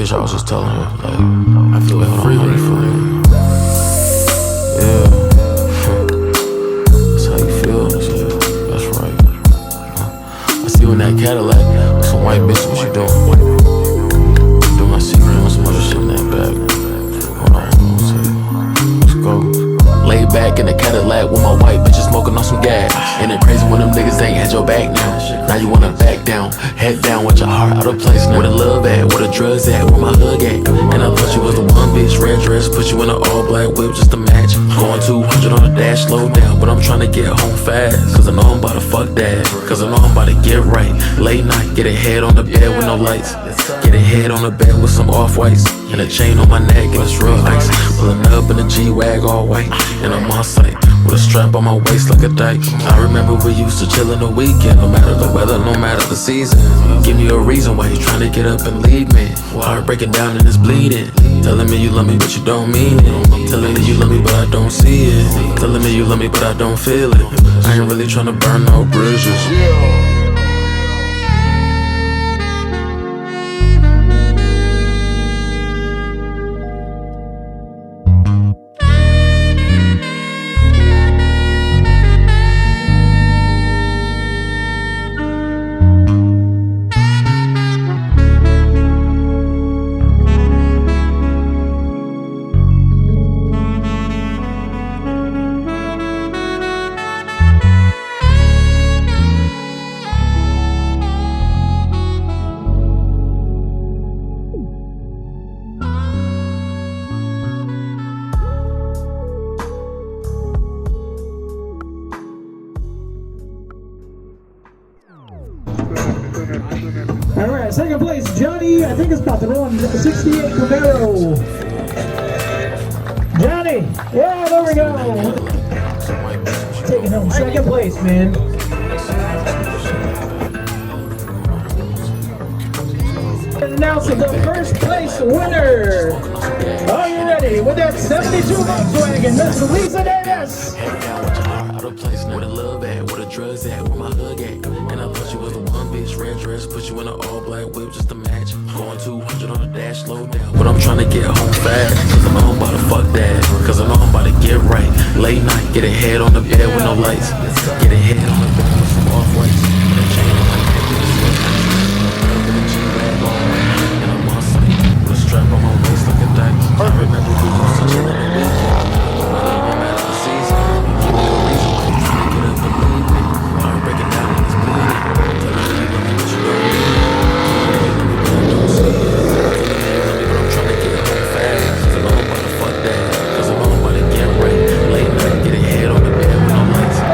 bitch I was just telling her, like, I feel free for real. Yeah. That's how you feel. Yeah, that's right. I see you in that Cadillac with some white bitch. What you doing? Do my secret and some other shit in that bag. Hold on. Let's go. Lay back in the Cadillac with my white bitches smoking on some gas. Ain't it crazy when them niggas ain't had your back now? Now you wanna back down, head down with your heart out of place now. Where the love at, where the drugs at, where my hug at? And I thought you was the one bitch, red dress, put you in an all black whip just to match. Going 200 on the dash, slow down, but I'm trying to get home fast. Cause I know I'm about to fuck that, cause I know I'm about to get right. Late night, get a head on the bed with no lights. Get a head on the bed with some off-whites. And a chain on my neck and it's real ice. Pulling up in a G-Wag all white. And I'm on site with a strap on my waist like a dyke. I remember we used to chill in the weekend. No matter the weather, no matter the season. Give me a reason why you trying to get up and leave me. Heart breaking down and it's bleeding. Telling me you love me but you don't mean it. Telling me you love me but I don't see it. Telling me you love me but I don't feel it. I ain't really trying to burn no bridges. Alright, second place, Johnny, I think it's about to run 68 Camaro. Johnny, yeah, there we go. Taking home second place, man. Announcing the first place winner. Are you ready with that 72 Volkswagen, Miss Lisa Davis? Out of place, where the love at, where the drugs at, where my hug at. And I thought you was the one bitch, red dress, put you in an all black whip just to match. Going 200 on the dash, slow down, but I'm trying to get home fast. Cause I know I'm about to fuck that, cause I know I'm about to get right. Late night, get a head on the bed with no lights. Get a head on the bed with some off-whites. And a chain on my neck with a sweat. Up in a G-Wag all white. And I'm on site with a strap on my waist like a dyke. I remember we used to chill in the weekend. No matter the season. Give me a reason why you trying to get up and leave me. Heart breaking down and it's bleeding. Telling me you love me but you don't mean it. Telling me you love me but I don't see it. Telling me you love me but I'm trying to get home fast. Cause I know I'm about to fuck that, cause I know I'm about to get right. Late night, get a head on the bed with no lights. Get a head on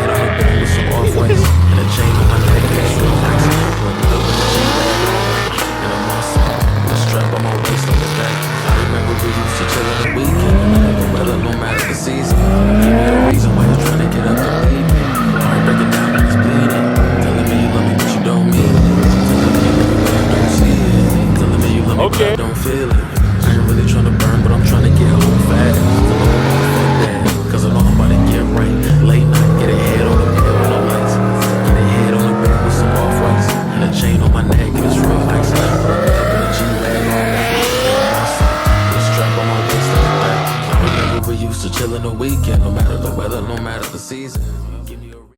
the bed with some off-whites. And a chain on my neck and it's real nice. Pulling up in a G-Wag and I'm on site with a strap on my waist like a dyke. I remember we used to chill in the weekend. No matter the weather, no matter the season. Give me a reason why you're trying to get up and leave me. Heart breaking down and it's bleeding. Telling me you love me but you don't mean it. Telling me you love me but I don't see it. Telling me you love me but I don't feel it. I ain't really trying to burn but I'm trying to get home fast. Cause I know I'm about to get right. Late night, get a head on the bed with no lights. Get a head on the bed with some off-whites. And a chain on my neck and it's real ice. Put up in a G-Wag all night. With a strap on my waist like a dyke. I remember we used to chill in the weekend. No matter the weather, no matter the season.